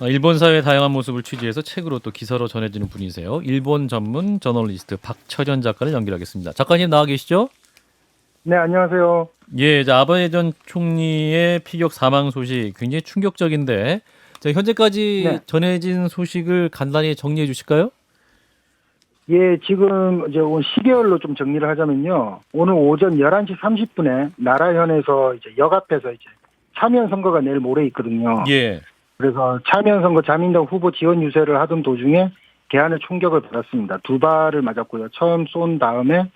일본 사회의 다양한 모습을 취재해서 책으로 또 기사로 전해지는 분이세요. 일본 전문 저널리스트 박철현 작가를 연결하겠습니다. 작가님 나와 계시죠? 네, 안녕하세요. 예, 이제 아베 전 총리의 피격 사망 소식 굉장히 충격적인데 현재까지 네. 전해진 소식을 간단히 정리해 주실까요? 예, 지금 이제 온 시계열로 좀 정리를 하자면요. 오늘 오전 11시 30분에 나라현에서 이제 역 앞에서 이제 참여연 선거가 내일 모레 있거든요. 예. 그래서 참여연 선거 자민당 후보 지원 유세를 하던 도중에 개안의 총격을 받았습니다. 두 발을 맞았고요. 처음 쏜 다음에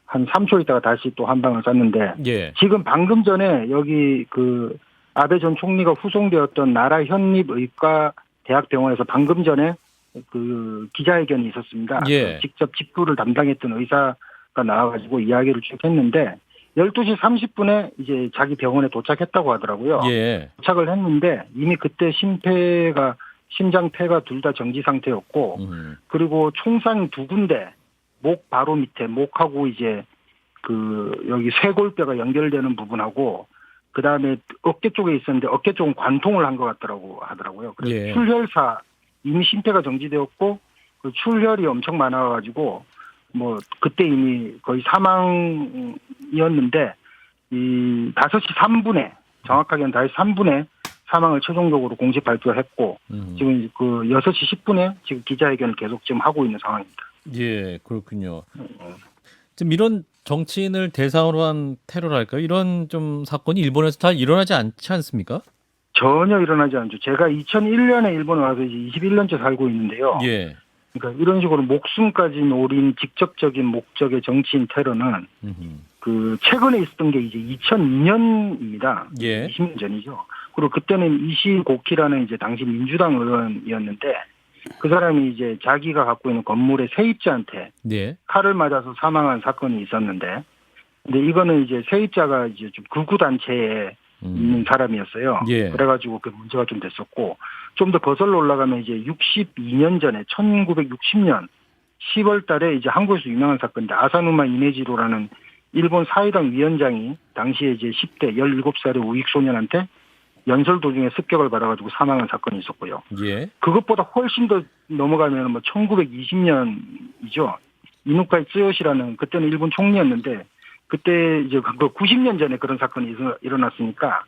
한 3초 있다가 다시 또 한 방을 쐈는데 예. 지금 방금 전에 여기 그 아베 전 총리가 후송되었던 나라현립의과 대학병원에서 방금 전에 그 기자회견이 있었습니다. 예. 그 직접 직부를 담당했던 의사가 나와가지고 이야기를 쭉 했는데 12시 30분에 이제 자기 병원에 도착했다고 하더라고요. 예. 도착을 했는데 이미 그때 심장폐가 둘 다 정지 상태였고 그리고 총상 두 군데 목 바로 밑에 목하고 이제 그 여기 쇄골뼈가 연결되는 부분하고 그 다음에 어깨 쪽에 있었는데 어깨 쪽은 관통을 한 것 하더라고요. 그래서 예. 출혈사 이미 심폐가 정지되었고 그 출혈이 엄청 많아가지고 뭐 그때 이미 거의 사망이었는데 이 5시 3분에 정확하게는 5시 3분에 사망을 최종적으로 공식 발표했고 지금 그 6시 10분에 지금 기자회견을 계속 지금 하고 있는 상황입니다. 예, 그렇군요. 지금 이런 정치인을 대상으로 한 테러랄까요? 이런 좀 사건이 일본에서 잘 일어나지 않지 않습니까? 전혀 일어나지 않죠. 제가 2001년에 일본에 와서 이제 21년째 살고 있는데요. 예. 그러니까 이런 식으로 목숨까지 노린 직접적인 목적의 정치인 테러는 그 최근에 있었던 게 이제 2002년입니다. 예. 20년 전이죠. 그리고 그때는 이시고키라는 이제 당시 민주당 의원이었는데 그 사람이 이제 자기가 갖고 있는 건물의 세입자한테 네. 칼을 맞아서 사망한 사건이 있었는데, 근데 이거는 이제 세입자가 이제 좀 극우 단체에 있는 사람이었어요. 예. 그래가지고 그 문제가 좀 됐었고, 좀 더 거슬러 올라가면 이제 62년 전에 1960년 10월 달에 이제 한국에서 유명한 사건인데 아사누마 이네지로라는 일본 사회당 위원장이 당시에 이제 10대 17살의 우익 소년한테 연설 도중에 습격을 받아가지고 사망한 사건이 있었고요. 예. 그것보다 훨씬 더 넘어가면 뭐 1920년이죠. 이누카이 쯔요시라는 그때는 일본 총리였는데 그때 이제 그 90년 전에 그런 사건이 일어났으니까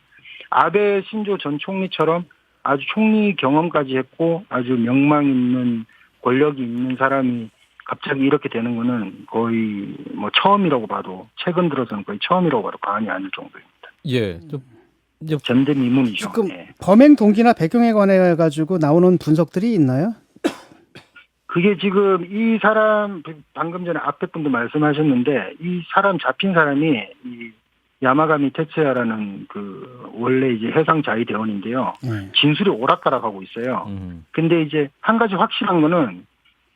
아베 신조 전 총리처럼 아주 총리 경험까지 했고 아주 명망 있는 권력이 있는 사람이 갑자기 이렇게 되는 거는 거의 뭐 처음이라고 봐도 최근 들어서는 거의 처음이라고 봐도 과언이 아닐 정도입니다. 예. 전대미문이죠. 지금 예. 범행 동기나 배경에 관해 가지고 나오는 분석들이 있나요? 그게 지금 이 사람 방금 전에 앞에 분도 말씀하셨는데 이 사람 잡힌 사람이 이 야마가미 테츠야라는 그 원래 이제 해상 자위대원인데요. 진술이 오락가락하고 있어요. 근데 이제 한 가지 확실한 거는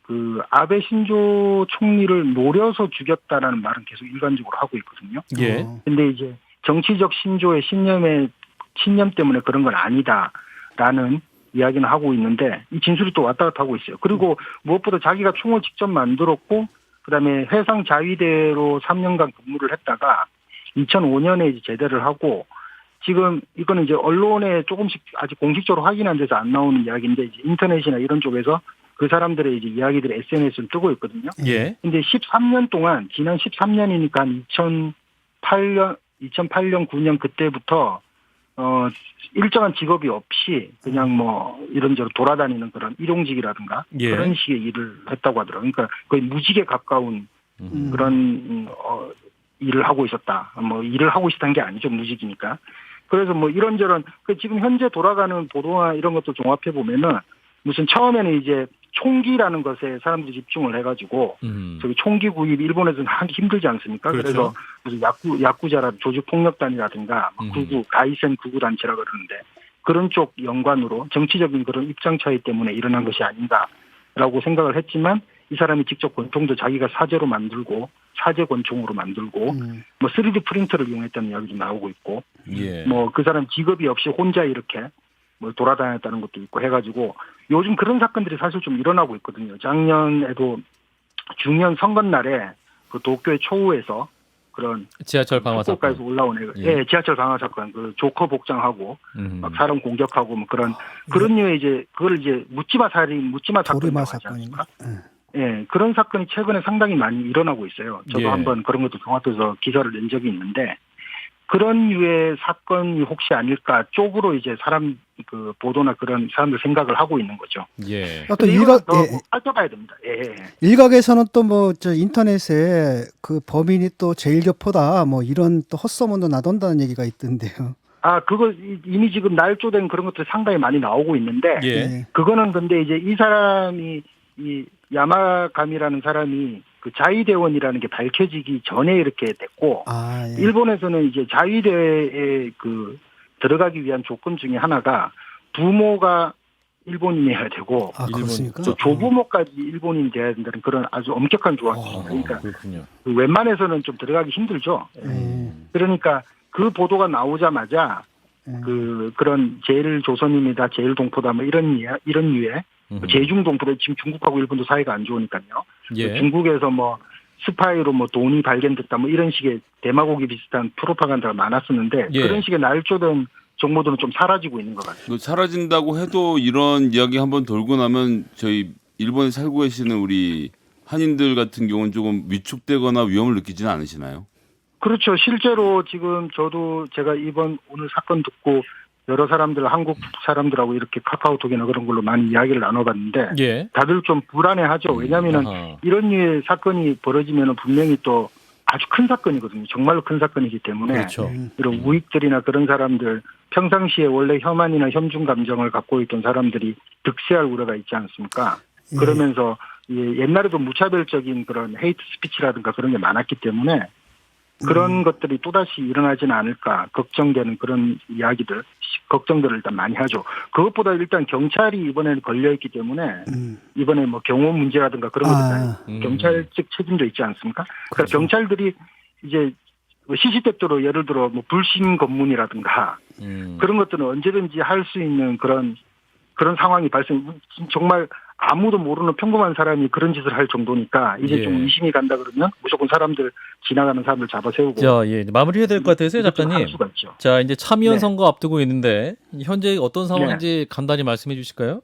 그 아베 신조 총리를 노려서 죽였다라는 말은 계속 일관적으로 하고 있거든요. 예. 근데 이제 정치적 신조의 신념 때문에 그런 건 아니다라는 이야기는 하고 있는데 이 진술이 또 왔다 갔다 하고 있어요. 그리고 무엇보다 자기가 총을 직접 만들었고 그다음에 해상 자위대로 3년간 근무를 했다가 2005년에 이제 제대를 하고 지금 이거는 이제 언론에 조금씩 아직 공식적으로 확인한 데서 안 나오는 이야기인데 이제 인터넷이나 이런 쪽에서 그 사람들의 이제 이야기들이 SNS를 뜨고 있거든요. 예. 근데 13년 동안 지난 13년이니까 2008년 9년 그때부터 일정한 직업이 없이 그냥 뭐 이런저런 돌아다니는 그런 일용직이라든가 예. 그런 식의 일을 했다고 하더라고요. 그러니까 거의 무직에 가까운 그런 일을 하고 있었다. 뭐 일을 하고 있었다는 게 아니죠. 무직이니까. 그래서 뭐 이런저런 지금 현재 돌아가는 보도나 이런 것도 종합해 보면은 무슨 처음에는 이제 총기라는 것에 사람들이 집중을 해가지고 저기 총기 구입 일본에서는 하기 힘들지 않습니까? 그렇죠. 그래서 무슨 야쿠자라 조직폭력단이라든가 극우 가이센 극우 단체라 그러는데 그런 쪽 연관으로 정치적인 그런 입장 차이 때문에 일어난 것이 아닌가라고 생각을 했지만 이 사람이 직접 권총도 자기가 사제로 만들고 사제 권총으로 만들고 뭐 3D 프린터를 이용했다는 이야기도 나오고 있고 예. 뭐 그 사람 직업이 없이 혼자 이렇게 뭐 돌아다녔다는 것도 있고 해가지고 요즘 그런 사건들이 사실 좀 일어나고 있거든요. 작년에도 중년 선거날에 그 도쿄의 초우에서 그런 지하철 방화 사건. 후쿠오카에서 올라온 애가 예. 지하철 방화 사건, 그 조커 복장하고 막 사람 공격하고 뭐 그런 류의 이제 그걸 이제 묻지마 사건이라고 도리마 하지 사건인가? 않습니까? 예, 그런 사건이 최근에 상당히 많이 일어나고 있어요. 저도 예. 한번 그런 것도 종합해서 기사를 낸 적이 있는데 그런 류의 사건이 혹시 아닐까 쪽으로 이제 사람 그 보도나 그런 사람들 생각을 하고 있는 거죠. 예. 또 근데 일각 이거는 더 살펴봐야 됩니다. 예. 일각에서는 또 뭐 저 인터넷에 그 범인이 또 제일교포다 뭐 이런 또 헛소문도 나돈다는 얘기가 있던데요. 아, 그거 이미 지금 날조된 그런 것들이 상당히 많이 나오고 있는데 예. 그거는 근데 이제 이 사람이 이 야마가미라는 사람이 그 자위대원이라는 게 밝혀지기 전에 이렇게 됐고 아, 예. 일본에서는 이제 자위대에 그 들어가기 위한 조건 중에 하나가 부모가 일본인이어야 되고 아, 그렇습니까? 또 조부모까지 일본인이 돼야 된다는 그런 아주 엄격한 조항이 있습니다. 그러니까 그렇군요. 웬만해서는 좀 들어가기 힘들죠. 그러니까 그 보도가 나오자마자 그런 제일 조선인이다, 제일 동포다 뭐 이런 류의 제중 동포들 지금 중국하고 일본도 사이가 안 좋으니까요. 예. 중국에서 뭐 스파이로 뭐 돈이 발견됐다 뭐 이런 식의 데마고기 비슷한 프로파간다가 많았었는데 예. 그런 식의 날조된 정보들은 좀 사라지고 있는 것 같습니다. 사라진다고 해도 이런 이야기 한번 돌고 나면 저희 일본에 살고 계시는 우리 한인들 같은 경우는 조금 위축되거나 위험을 느끼지는 않으시나요? 그렇죠. 실제로 지금 저도 제가 오늘 사건 듣고 여러 사람들, 한국 사람들하고 이렇게 카카오톡이나 그런 걸로 많이 이야기를 나눠봤는데 예. 다들 좀 불안해하죠. 왜냐하면은 아하. 이런 류의 사건이 벌어지면은 분명히 또 아주 큰 사건이거든요. 정말로 큰 사건이기 때문에 그렇죠. 이런 우익들이나 그런 사람들 평상시에 원래 혐한이나 혐중 감정을 갖고 있던 사람들이 득세할 우려가 있지 않습니까? 예. 그러면서 옛날에도 무차별적인 그런 헤이트 스피치라든가 그런 게 많았기 때문에 그런 것들이 또다시 일어나지는 않을까 걱정되는 그런 이야기들, 걱정들을 일단 많이 하죠. 그것보다 일단 경찰이 이번에는 걸려있기 때문에 이번에 뭐 경호 문제라든가 그런 것들 경찰 측 책임도 있지 않습니까? 그러니까 그렇죠. 경찰들이 이제 시시때때로 예를 들어 뭐 불신 검문이라든가 그런 것들은 언제든지 할 수 있는 그런 상황이 정말 아무도 모르는 평범한 사람이 그런 짓을 할 정도니까 이제 예. 좀 의심이 간다 그러면 무조건 지나가는 사람들 잡아 세우고. 자, 예. 마무리해야 될 것 같아서요, 할 작가님. 수가 있죠. 자, 이제 참의원 네. 선거 앞두고 있는데 현재 어떤 상황인지 간단히 말씀해 주실까요?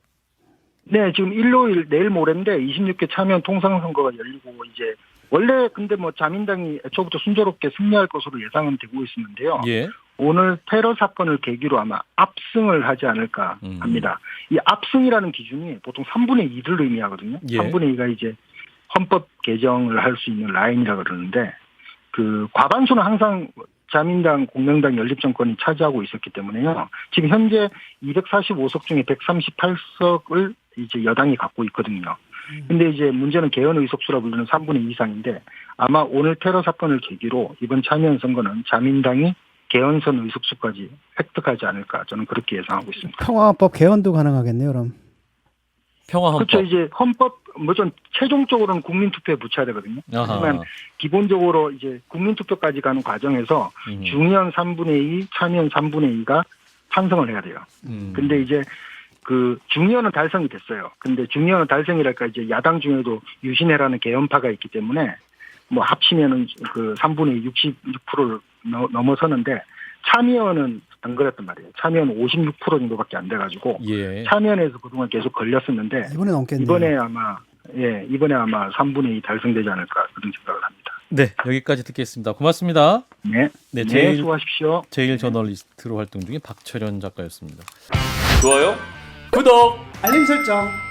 네, 지금 일요일 내일 모레인데 26개 참여연 통상선거가 열리고 이제 원래 근데 뭐 자민당이 애초부터 순조롭게 승리할 것으로 예상은 되고 있었는데요. 예. 오늘 테러 사건을 계기로 아마 압승을 하지 않을까 합니다. 이 압승이라는 기준이 보통 3분의 2를 의미하거든요. 예. 3분의 2가 이제 헌법 개정을 할 수 있는 라인이라 그러는데 그 과반수는 항상 자민당, 공명당, 연립정권이 차지하고 있었기 때문에요. 지금 현재 245석 중에 138석을 이제 여당이 갖고 있거든요. 근데 이제 문제는 개헌 의석수라 불리는 3분의 2 이상인데 아마 오늘 테러 사건을 계기로 이번 참여연 선거는 자민당이 개헌선 의석수까지 획득하지 않을까 저는 그렇게 예상하고 있습니다. 평화법 개헌도 가능하겠네요, 그럼. 평화헌법. 그렇죠. 이제 헌법 좀 최종적으로는 국민투표에 붙여야 되거든요. 아하. 하지만 기본적으로 이제 국민투표까지 가는 과정에서 중의원 3분의 2, 참여연 3분의 2가 찬성을 해야 돼요. 근데 이제 그 중의원은 달성이 됐어요. 근데 중의원은 달성이랄까 이제 야당 중에도 유신회라는 개헌파가 있기 때문에 뭐 합치면은 그 3분의 2, 66%를 넘어서는데 참여연은 안 그랬단 말이에요. 참여연은 56% 정도밖에 안 돼가지고 예. 참여연에서 그동안 계속 걸렸었는데 이번에 넘겠네요. 이번에 아마 3분의 2 달성되지 않을까 그런 생각을 합니다. 네, 여기까지 듣겠습니다. 고맙습니다. 네, 네, 네 수고하십시오. 제일 저널리스트로 활동 중인 박철현 작가였습니다. 좋아요? 구독! 알림 설정.